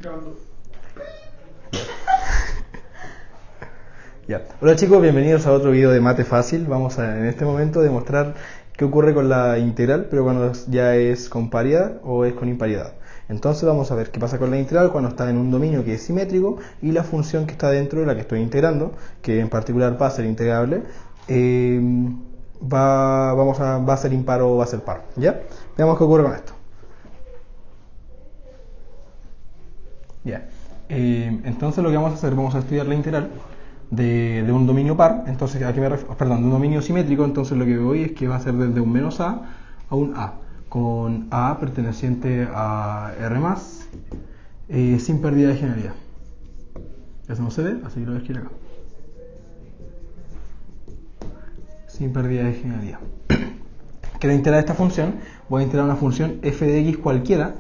Grabando. Ya. Hola chicos, bienvenidos a otro video de Mate Fácil. Vamos a en este momento demostrar qué ocurre con la integral, pero cuando ya es con paridad o es con imparidad. Entonces vamos a ver qué pasa con la integral cuando está en un dominio que es simétrico y la función que está dentro de la que estoy integrando, que en particular va a ser integrable, va a ser impar o va a ser par. ¿Ya? Veamos qué ocurre con esto. Ya. Entonces lo que vamos a hacer, vamos a estudiar la integral de un dominio par. Entonces, ¿a qué me refiero? Perdón, de un dominio simétrico. Entonces lo que veo hoy es que va a ser desde un menos a un a, con a perteneciente a R+, sin pérdida de generalidad. Eso no se ve, así que lo voy a escribir acá. Sin pérdida de generalidad. Quiero integrar esta función. Voy a integrar una función f de x cualquiera,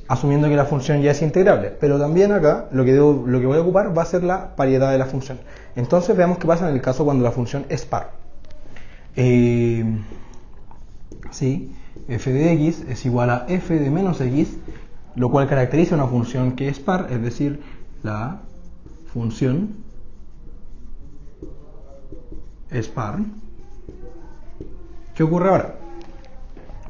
asumiendo que la función ya es integrable, pero también acá lo que voy a ocupar va a ser la paridad de la función. Entonces veamos qué pasa en el caso cuando la función es par. Sí, f de x es igual a f de menos x, lo cual caracteriza una función que es par, es decir, la función es par. ¿Qué ocurre ahora?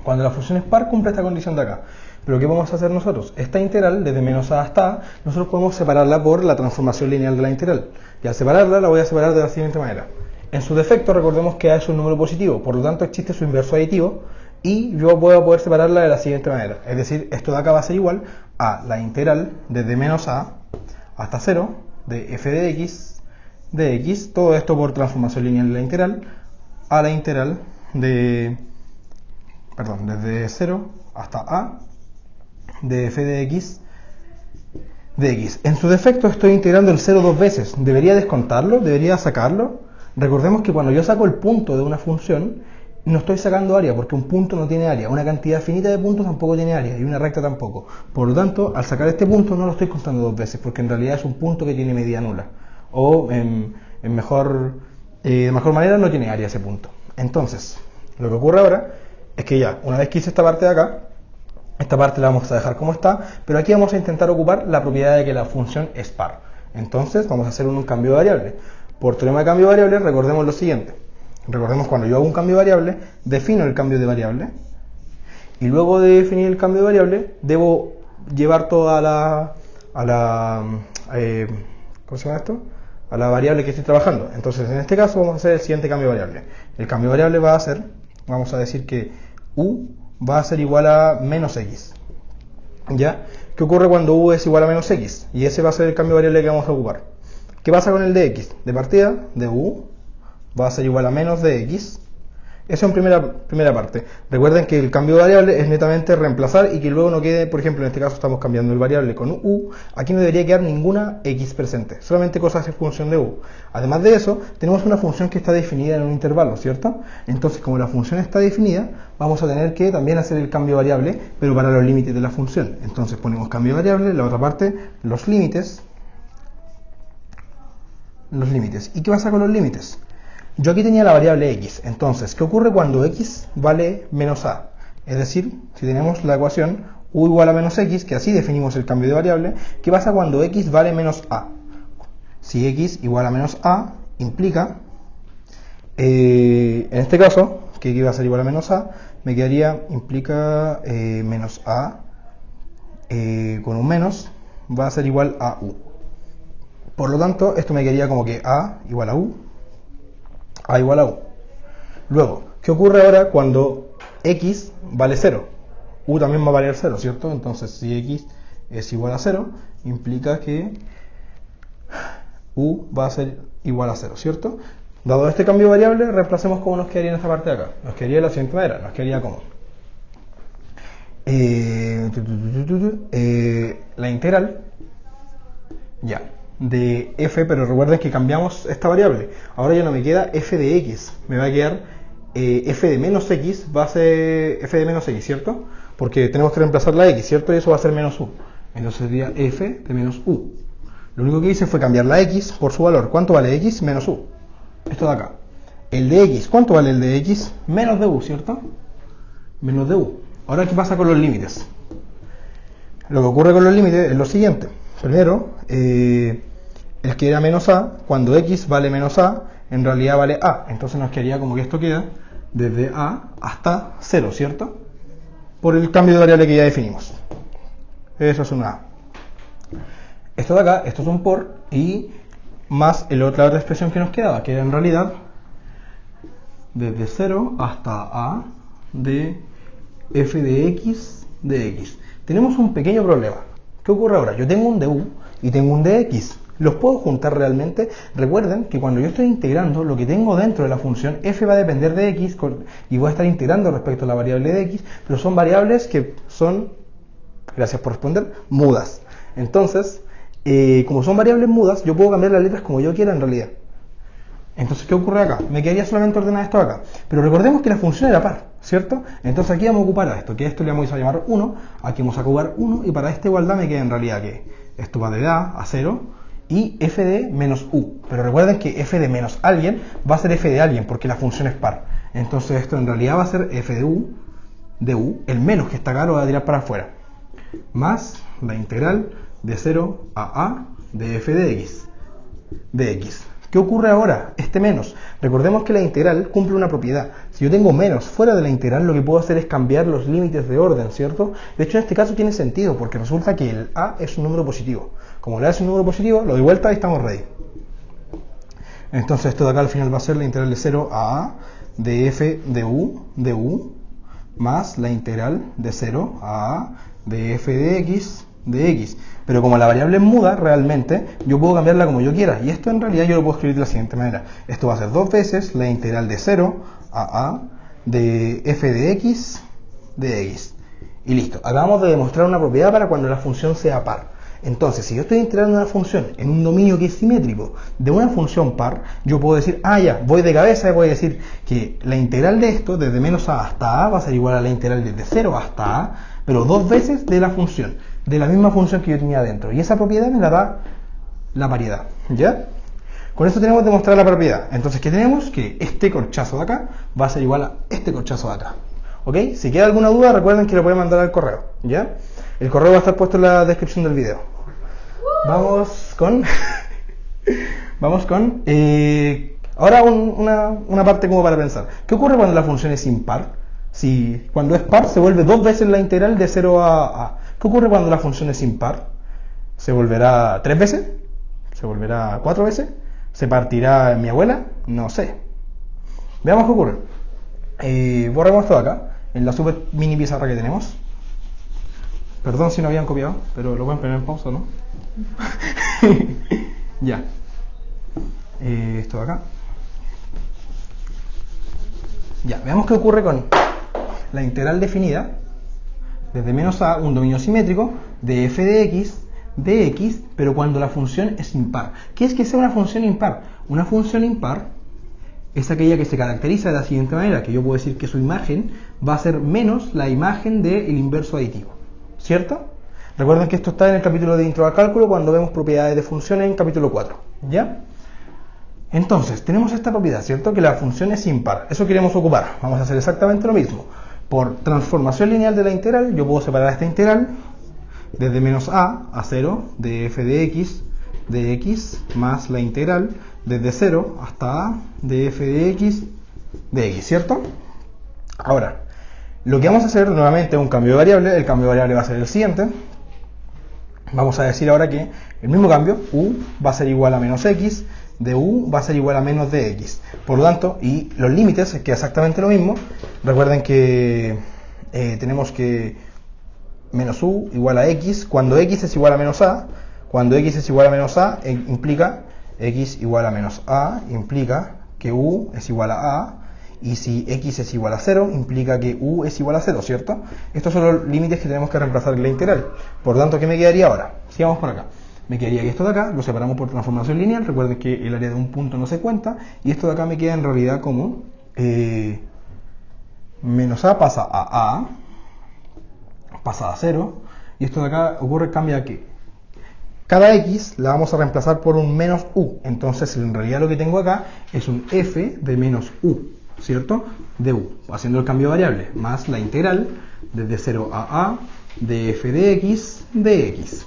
Cuando la función es par cumple esta condición de acá. Pero ¿qué vamos a hacer nosotros? Esta integral, desde menos a hasta a, nosotros podemos separarla por la transformación lineal de la integral. Y al separarla, la voy a separar de la siguiente manera. En su defecto, recordemos que a es un número positivo, por lo tanto existe su inverso aditivo, y yo voy a poder separarla de la siguiente manera. Es decir, esto de acá va a ser igual a la integral desde menos a hasta 0 de f de x, todo esto por transformación lineal de la integral, a la integral desde 0 hasta a de f de x. En su defecto estoy integrando el 0 dos veces. ¿Debería descontarlo? ¿Debería sacarlo? Recordemos que cuando yo saco el punto de una función, no estoy sacando área, porque un punto no tiene área. Una cantidad finita de puntos tampoco tiene área, y una recta tampoco. Por lo tanto, al sacar este punto no lo estoy contando dos veces, porque en realidad es un punto que tiene medida nula. O de mejor manera no tiene área ese punto. Entonces, lo que ocurre ahora es que ya, una vez que hice esta parte de acá, esta parte la vamos a dejar como está, pero aquí vamos a intentar ocupar la propiedad de que la función es par. Entonces vamos a hacer un cambio de variable. Por teorema de cambio de variable, recordemos lo siguiente. Recordemos cuando yo hago un cambio de variable, defino el cambio de variable, y luego de definir el cambio de variable, debo llevar toda ¿cómo se llama esto? A la variable que estoy trabajando. Entonces en este caso vamos a hacer el siguiente cambio de variable. El cambio de variable va a ser, vamos a decir que u va a ser igual a menos x. ¿Ya? ¿Qué ocurre cuando u es igual a menos x? Y ese va a ser el cambio de variable que vamos a ocupar. ¿Qué pasa con el de x? De partida, de u va a ser igual a menos de x. Eso en primera parte. Recuerden que el cambio de variable es netamente reemplazar y que luego no quede, por ejemplo, en este caso estamos cambiando el variable con u. Aquí no debería quedar ninguna x presente, solamente cosas en función de u. Además de eso, tenemos una función que está definida en un intervalo, ¿cierto? Entonces, como la función está definida, vamos a tener que también hacer el cambio de variable, pero para los límites de la función. Entonces ponemos cambio de variable, la otra parte, los límites. ¿Y qué pasa con los límites? Yo aquí tenía la variable x, entonces, ¿qué ocurre cuando x vale menos a? Es decir, si tenemos la ecuación u igual a menos x, que así definimos el cambio de variable, ¿qué pasa cuando x vale menos a? Si x igual a menos a, implica, en este caso, que x va a ser igual a menos a, me quedaría, implica menos a, con un menos, va a ser igual a u. Por lo tanto, esto me quedaría como que a igual a u, a igual a u. Luego, ¿qué ocurre ahora cuando x vale 0? U también va a valer 0, ¿cierto? Entonces, si x es igual a 0, implica que u va a ser igual a 0, ¿cierto? Dado este cambio de variable, reemplacemos cómo nos quedaría en esta parte de acá. Nos quedaría de la siguiente manera, nos quedaría como la integral, ya, de f, pero recuerden que cambiamos esta variable. Ahora ya no me queda f de x, me va a quedar f de menos x, va a ser f de menos x, ¿cierto? Porque tenemos que reemplazar la x, ¿cierto? Y eso va a ser menos u. Entonces sería f de menos u. Lo único que hice fue cambiar la x por su valor. ¿Cuánto vale x? Menos u. Esto de acá. El de x, ¿cuánto vale el de x? Menos de u, ¿cierto? Menos de u. Ahora, ¿qué pasa con los límites? lo que ocurre con los límites es lo siguiente. Primero, el que era menos a, cuando x vale menos a, en realidad vale a. Entonces nos quedaría como que esto queda desde a hasta 0, ¿cierto? Por el cambio de variable que ya definimos. Eso es una a. Esto de acá, esto es un por, y más la otra expresión que nos quedaba, que era en realidad desde 0 hasta a de f de x de x. Tenemos un pequeño problema. ¿Qué ocurre ahora? Yo tengo un du y tengo un dx. ¿Los puedo juntar realmente? Recuerden que cuando yo estoy integrando, lo que tengo dentro de la función f va a depender de x y voy a estar integrando respecto a la variable de x, pero son variables que son, gracias por responder, mudas. Entonces, como son variables mudas, yo puedo cambiar las letras como yo quiera en realidad. Entonces, ¿qué ocurre acá? Me quedaría solamente ordenar esto acá. Pero recordemos que la función era par, ¿cierto? Entonces aquí vamos a ocupar a esto, que a esto le vamos a llamar 1, aquí vamos a ocupar 1, y para esta igualdad me queda en realidad que esto va de a 0, y f de menos u. Pero recuerden que f de menos alguien va a ser f de alguien, porque la función es par. Entonces esto en realidad va a ser f de u, el menos que está acá lo voy a tirar para afuera, más la integral de 0 a de f de x. ¿Qué ocurre ahora? Este menos. Recordemos que la integral cumple una propiedad. Si yo tengo menos fuera de la integral, lo que puedo hacer es cambiar los límites de orden, ¿cierto? De hecho, en este caso tiene sentido, porque resulta que el a es un número positivo. Como el a es un número positivo, lo doy vuelta y estamos ready. Entonces esto de acá al final va a ser la integral de 0 a de f de u más la integral de 0 a de f de x. Pero como la variable es muda, realmente, yo puedo cambiarla como yo quiera. Y esto en realidad yo lo puedo escribir de la siguiente manera. Esto va a ser dos veces la integral de 0 a de f de x. Y listo. Acabamos de demostrar una propiedad para cuando la función sea par. Entonces, si yo estoy integrando una función en un dominio que es simétrico de una función par, yo puedo decir, ya, voy de cabeza y voy a decir que la integral de esto, desde menos a hasta a, va a ser igual a la integral desde 0 hasta a, pero dos veces de la función, de la misma función que yo tenía adentro. Y esa propiedad me la da la variedad, ¿ya? Con esto tenemos demostrado la propiedad. Entonces, ¿qué tenemos? Que este corchazo de acá va a ser igual a este corchazo de acá. ¿Ok? Si queda alguna duda, recuerden que lo pueden mandar al correo, ¿ya? El correo va a estar puesto en la descripción del video. Vamos con ahora una parte como para pensar. ¿Qué ocurre cuando la función es impar? Si cuando es par se vuelve dos veces la integral de 0 a. ¿Qué ocurre cuando la función es impar? ¿Se volverá 3 veces? ¿Se volverá 4 veces? ¿Se partirá en mi abuela? No sé. Veamos qué ocurre. Borremos esto de acá, en la super mini pizarra que tenemos. Perdón si no habían copiado, pero lo pueden poner en pausa, ¿no? Ya. Esto de acá. Ya, veamos qué ocurre con la integral definida desde menos a un dominio simétrico de f de x, pero cuando la función es impar. ¿Qué es que sea una función impar? Una función impar es aquella que se caracteriza de la siguiente manera, que yo puedo decir que su imagen va a ser menos la imagen del inverso aditivo, ¿cierto? Recuerden que esto está en el capítulo de intro al cálculo cuando vemos propiedades de funciones en capítulo 4, ¿ya? Entonces, tenemos esta propiedad, ¿cierto? Que la función es impar. Eso queremos ocupar. Vamos a hacer exactamente lo mismo. Por transformación lineal de la integral, yo puedo separar esta integral desde menos a 0 de f de x más la integral desde 0 hasta a de f de x, ¿cierto? Ahora, lo que vamos a hacer nuevamente es un cambio de variable. El cambio de variable va a ser el siguiente. Vamos a decir ahora que el mismo cambio, u va a ser igual a menos x, de u va a ser igual a menos de x. Por lo tanto, y los límites, que es exactamente lo mismo. Recuerden que tenemos que menos u igual a x, cuando x es igual a menos a. Cuando x es igual a menos a, implica x igual a menos a, implica que u es igual a a. Y si x es igual a 0, implica que u es igual a 0, ¿cierto? Estos son los límites que tenemos que reemplazar en la integral. Por lo tanto, ¿qué me quedaría ahora? Sigamos por acá. Me quedaría que esto de acá lo separamos por transformación lineal. Recuerden que el área de un punto no se cuenta. Y esto de acá me queda en realidad como menos a pasa a, pasa a 0. Y esto de acá cambia que cada x la vamos a reemplazar por un menos u. Entonces, en realidad lo que tengo acá es un f de menos u, ¿cierto? De u, haciendo el cambio de variable, más la integral desde 0 a de f de x de x.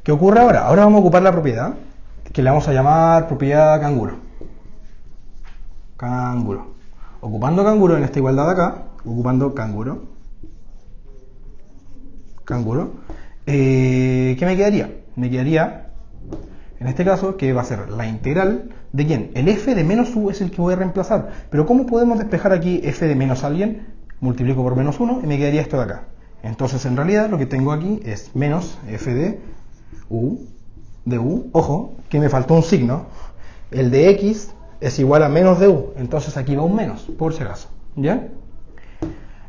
¿Qué ocurre ahora? Ahora vamos a ocupar la propiedad que le vamos a llamar propiedad canguro. Canguro. Ocupando canguro en esta igualdad de acá, ocupando canguro. Canguro. ¿Qué me quedaría? Me quedaría, en este caso, que va a ser la integral de ¿quién? El f de menos u es el que voy a reemplazar. Pero ¿cómo podemos despejar aquí f de menos alguien? Multiplico por menos 1 y me quedaría esto de acá. Entonces, en realidad, lo que tengo aquí es menos f de u. Ojo, que me faltó un signo. El de x es igual a menos de u. Entonces aquí va un menos, por si acaso. ¿Ya?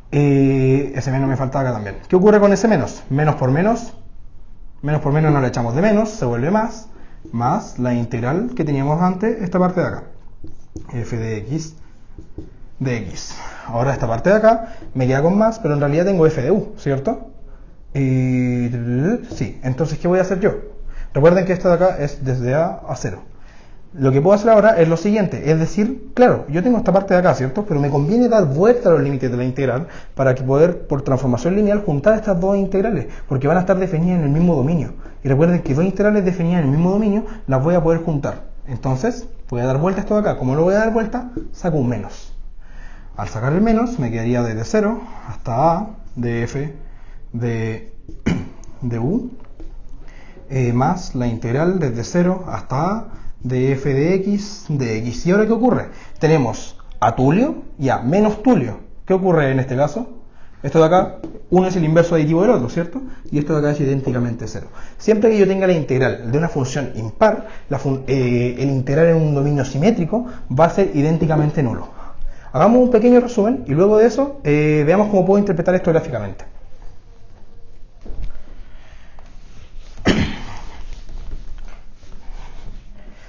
Ese menos me faltaba acá también. ¿Qué ocurre con ese menos? Menos por menos no le echamos de menos, se vuelve más la integral que teníamos antes, esta parte de acá. F de x de x. Ahora esta parte de acá me queda con más, pero en realidad tengo f de u, ¿cierto? Sí, entonces ¿qué voy a hacer yo? Recuerden que esto de acá es desde a 0. Lo que puedo hacer ahora es lo siguiente, es decir, claro, yo tengo esta parte de acá, ¿cierto? Pero me conviene dar vuelta a los límites de la integral para que poder, por transformación lineal, juntar estas dos integrales, porque van a estar definidas en el mismo dominio. Y recuerden que dos integrales definidas en el mismo dominio las voy a poder juntar. Entonces, voy a dar vuelta a esto de acá. Como lo voy a dar vuelta, saco un menos. Al sacar el menos, me quedaría desde 0 hasta a de f de u, más la integral desde 0 hasta a de f de x de x. ¿Y ahora qué ocurre? Tenemos a Tulio y a menos Tulio. ¿Qué ocurre en este caso? Esto de acá, uno es el inverso aditivo del otro, ¿cierto? Y esto de acá es idénticamente 0. Siempre que yo tenga la integral de una función impar, el integral en un dominio simétrico va a ser idénticamente nulo. Hagamos un pequeño resumen y luego de eso veamos cómo puedo interpretar esto gráficamente.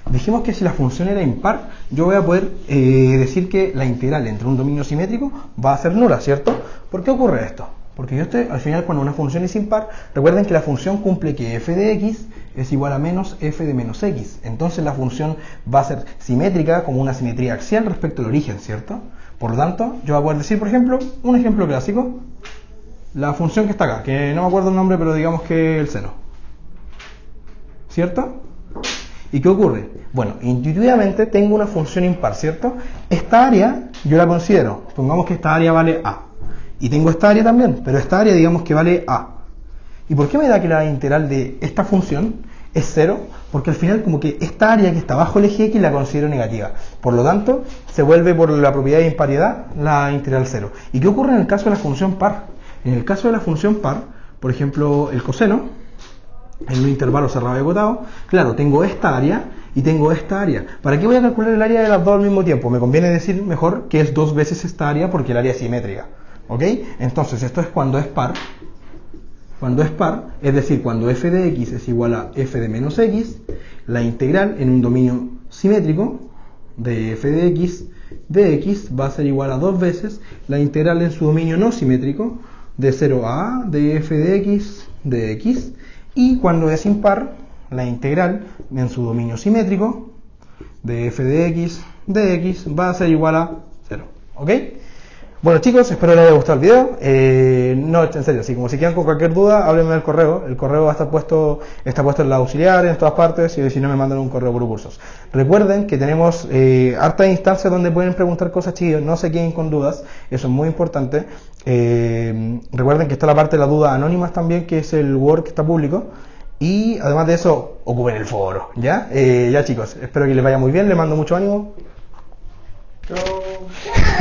Dijimos que si la función era impar, yo voy a poder decir que la integral entre un dominio simétrico va a ser nula, ¿cierto? ¿Por qué ocurre esto? Porque al final cuando una función es impar, recuerden que la función cumple que f de x es igual a menos f de menos x. Entonces la función va a ser simétrica como una simetría axial respecto al origen, ¿cierto? Por lo tanto, yo voy a poder decir, por ejemplo, un ejemplo clásico, la función que está acá, que no me acuerdo el nombre, pero digamos que el seno. ¿Cierto? ¿Y qué ocurre? Bueno, intuitivamente tengo una función impar, ¿cierto? Esta área yo la considero, pongamos que esta área vale a. Y tengo esta área también, pero esta área digamos que vale a. ¿Y por qué me da que la integral de esta función es 0? Porque al final como que esta área que está bajo el eje x la considero negativa. Por lo tanto, se vuelve por la propiedad de impariedad la integral 0. ¿Y qué ocurre en el caso de la función par? En el caso de la función par, por ejemplo, el coseno, en un intervalo cerrado y acotado, claro, tengo esta área y tengo esta área. ¿Para qué voy a calcular el área de las dos al mismo tiempo? Me conviene decir mejor que es 2 veces esta área porque el área es simétrica. ¿Ok? Entonces, esto es cuando es par. Cuando es par, es decir, cuando f de x es igual a f de menos x, la integral en un dominio simétrico de f de x va a ser igual a 2 veces la integral en su dominio no simétrico de 0 a de f de x de x. Y cuando es impar, la integral en su dominio simétrico de f de x va a ser igual a 0. ¿Ok? Bueno chicos, espero les haya gustado el video. No, en serio, así como si quedan con cualquier duda, háblenme del correo. El correo va a estar puesto en la auxiliar, en todas partes, y si no me mandan un correo por cursos. Recuerden que tenemos hartas instancias donde pueden preguntar cosas, chicos, no se queden con dudas, eso es muy importante. Recuerden que está la parte de las dudas anónimas también, que es el Word que está público. Y además de eso, ocupen el foro, ¿ya? Ya chicos, espero que les vaya muy bien, les mando mucho ánimo. Chao.